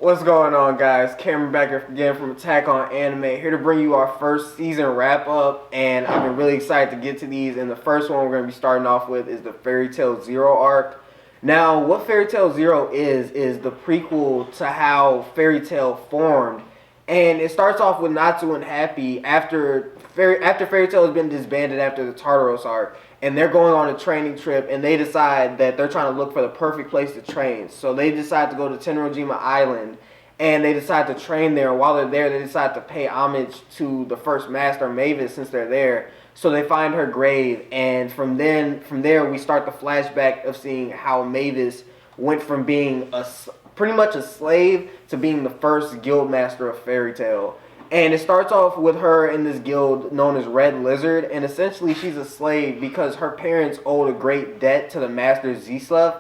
What's going on, guys? Cameron back again from Attack on Anime, here to bring you our first season wrap up, and I've been really excited to get to these. And the first one we're going to be starting off with is the Fairy Tail Zero arc. Now, what Fairy Tail Zero is the prequel to how Fairy Tail formed, and it starts off with Natsu and Happy after Fairy Tail has been disbanded after the Tartaros arc. And they're going on a training trip, and they decide that they're trying to look for the perfect place to train. So they decide to go to Tenro Jade Island, and they decide to train there. And while they're there, they decide to pay homage to the first master, Mavis, since they're there. So they find her grave, and from there, we start the flashback of seeing how Mavis went from being pretty much a slave to being the first guild master of Fairy Tail. And it starts off with her in this guild known as Red Lizard, and essentially she's a slave because her parents owed a great debt to the master Zislev,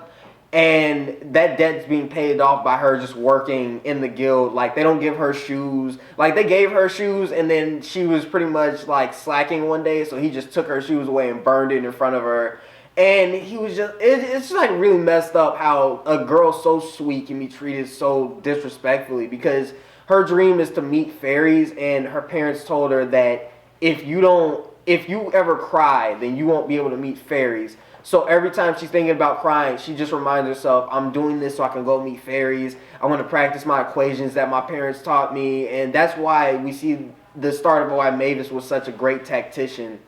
and that debt's being paid off by her just working in the guild. Like, they don't give her shoes. Like, they gave her shoes, and then she was pretty much, like, slacking one day, so he just took her shoes away and burned it in front of her. And he was just, it's just, like, really messed up how a girl so sweet can be treated so disrespectfully, because her dream is to meet fairies, and her parents told her that if you ever cry, then you won't be able to meet fairies. So every time she's thinking about crying, she just reminds herself, I'm doing this so I can go meet fairies. I want to practice my equations that my parents taught me. And that's why we see the start of why Mavis was such a great tactician.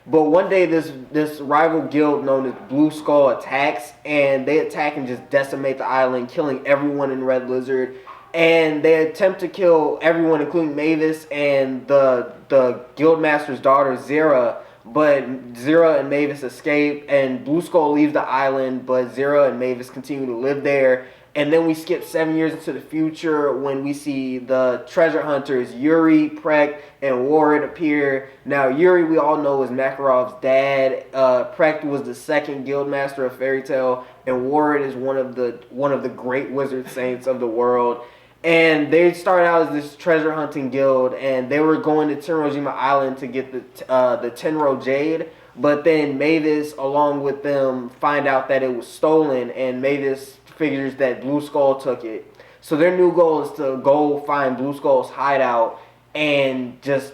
But one day this rival guild known as Blue Skull attacks, and they attack and just decimate the island, killing everyone in Red Lizard. And they attempt to kill everyone, including Mavis and the guildmaster's daughter, Zera. But Zera and Mavis escape, and Blue Skull leaves the island, but Zera and Mavis continue to live there. And then we skip 7 years into the future when we see the treasure hunters Yuri, Prek, and Warren appear. Now, Yuri, we all know, is Makarov's dad. Prek was the second guildmaster of Fairy Tail, and Warren is one of the great wizard saints of the world. And they started out as this treasure hunting guild, and they were going to Tenro Jade Island to get the Tenro Jade. But then Mavis, along with them, find out that it was stolen, and Mavis figures that Blue Skull took it. So their new goal is to go find Blue Skull's hideout and just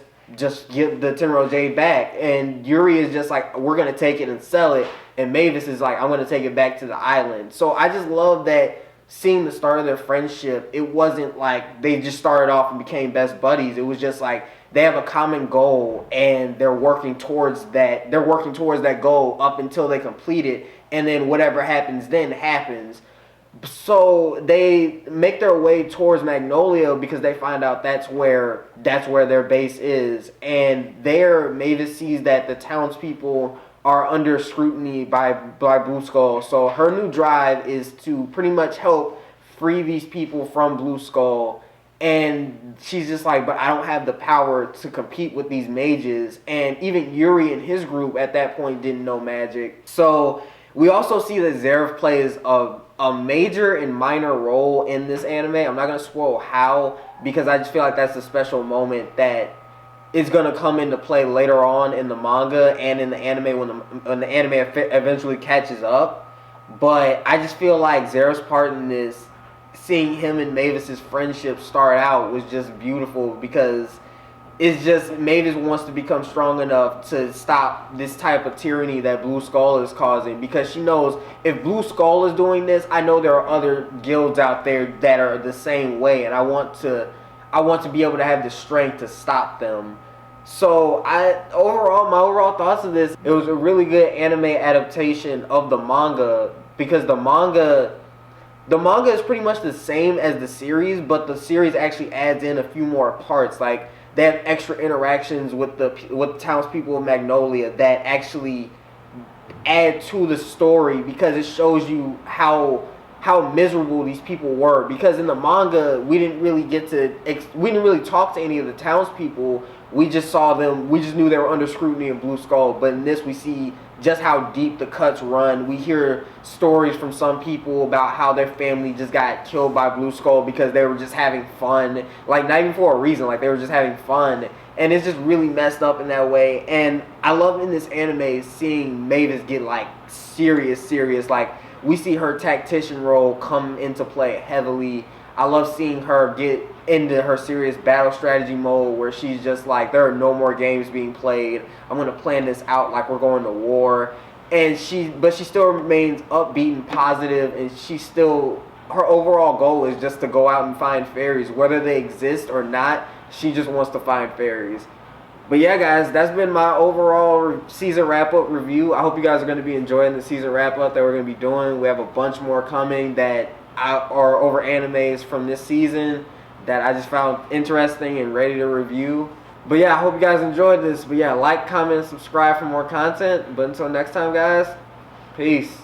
give the Tenro Jade back. And Yuri is just like, we're going to take it and sell it. And Mavis is like, I'm going to take it back to the island. So I just love that. Seeing the start of their friendship, it wasn't like they just started off and became best buddies. It was just like they have a common goal, and they're working towards that. They're working towards that goal up until they complete it, and then whatever happens then happens. So they make their way towards Magnolia because they find out that's where their base is, and there Mavis sees that the townspeople are under scrutiny by Blue Skull. So her new drive is to pretty much help free these people from Blue Skull. And she's just like, but I don't have the power to compete with these mages. And even Yuri and his group at that point didn't know magic. So we also see that Zeref plays a major and minor role in this anime. I'm not going to spoil how, because I just feel like that's a special moment that is going to come into play later on in the manga and in the anime when the anime eventually catches up. But I just feel like Zera's part in this, seeing him and Mavis's friendship start out, was just beautiful, because it's just Mavis wants to become strong enough to stop this type of tyranny that Blue Skull is causing, because she knows if Blue Skull is doing this, I know there are other guilds out there that are the same way, and I want to be able to have the strength to stop them. So my overall thoughts of this, it was a really good anime adaptation of the manga, because the manga is pretty much the same as the series, but the series actually adds in a few more parts. Like, they have extra interactions with the townspeople of Magnolia that actually add to the story, because it shows you how miserable these people were. Because in the manga, we didn't really talk to any of the townspeople. We just saw them. We just knew they were under scrutiny of Blue Skull. But in this, we see just how deep the cuts run. We hear stories from some people about how their family just got killed by Blue Skull because they were just having fun. Like, not even for a reason. Like, they were just having fun. And it's just really messed up in that way. And I love in this anime seeing Mavis get, like, serious. Like, we see her tactician role come into play heavily. I love seeing her get into her serious battle strategy mode where she's just like, there are no more games being played. I'm gonna plan this out like we're going to war. And but she still remains upbeat and positive, and her overall goal is just to go out and find fairies, whether they exist or not. She just wants to find fairies. But yeah, guys, that's been my overall season wrap-up review. I hope you guys are going to be enjoying the season wrap-up that we're going to be doing. We have a bunch more coming that are over animes from this season that I just found interesting and ready to review. But yeah, I hope you guys enjoyed this. But yeah, like, comment, subscribe for more content. But until next time, guys, peace.